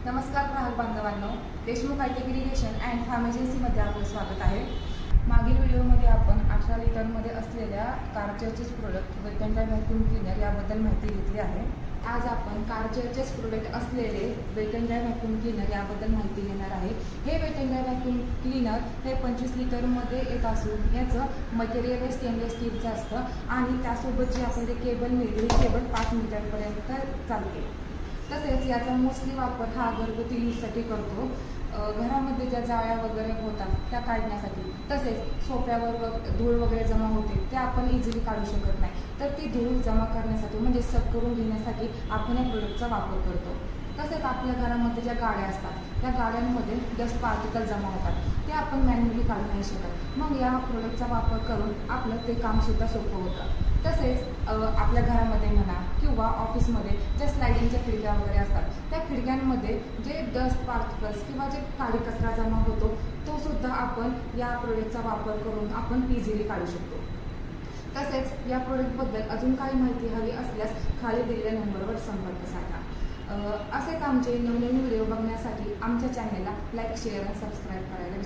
नमस्कार ग्राहक बांधवांनो, Deshmukh I T irrigation and farm एजन्सीमध्ये आपलं स्वागत आहे। मागील व्हिडिओमध्ये आपण 18 लिटरमध्ये असलेल्या कारचेस प्रोडक्ट वेटनरी व्हॅक्यूम क्लीनर याबद्दल माहिती घेतली आहे। आज आपण कारचेस प्रोडक्ट असलेले वेटनरी व्हॅक्यूम क्लीनर याबद्दल माहिती घेणार आहे। हे वेटनरी व्हॅक्यूम क्लीनर हे 25 लिटरमध्ये येत असून याचं मटेरियल हे स्टेनलेस स्टीलचं असतं आणि त्यासोबत जी आपल्याला केबल मिळते ही केबल 5 मीटरपर्यंत चालते। तसेच याचा मोस्टली वापर हा घरगुती यूजसाठी करतो। घरामध्ये ज्या जाळ्या वगैरे होतात त्या काढण्यासाठी, तसेच सोफ्यावर धूळ वगैरे जमा होते ते आपण इझिली काढू शकत नाही, तर ती धूळ जमा करण्यासाठी म्हणजे सक करून घेण्यासाठी आपण या प्रोडक्टचा वापर करतो। तसेच आपल्या घरामध्ये ज्या गाड्या असतात त्या गाड्यांमध्ये डस्ट पार्टिकल जमा होतात, ते आपण मॅन्युअली काढू नाही शकत। मग या प्रोडक्टचा वापर करून आपलं ते कामसुद्धा सोपं होतं। तसेच आपल्या घरामध्ये म्हणा किंवा ऑफिसमध्ये ज्या स्लायडिंगच्या खिडक्या वगैरे असतात त्या खिडक्यांमध्ये जे डस्ट पार्टिकल्स किंवा जे काळी कचरा जमा होतो तो सुद्धा आपण या प्रोडक्टचा वापर करून आपण इझिली काढू शकतो। तसेच या प्रोडक्टबद्दल अजून काही माहिती हवी असल्यास खाली दिलेल्या नंबरवर संपर्क साधा। असेच आमचे नवनवीन व्हिडिओ बघण्यासाठी आमच्या चॅनेलला लाईक, शेअर आणि सबस्क्राईब करायला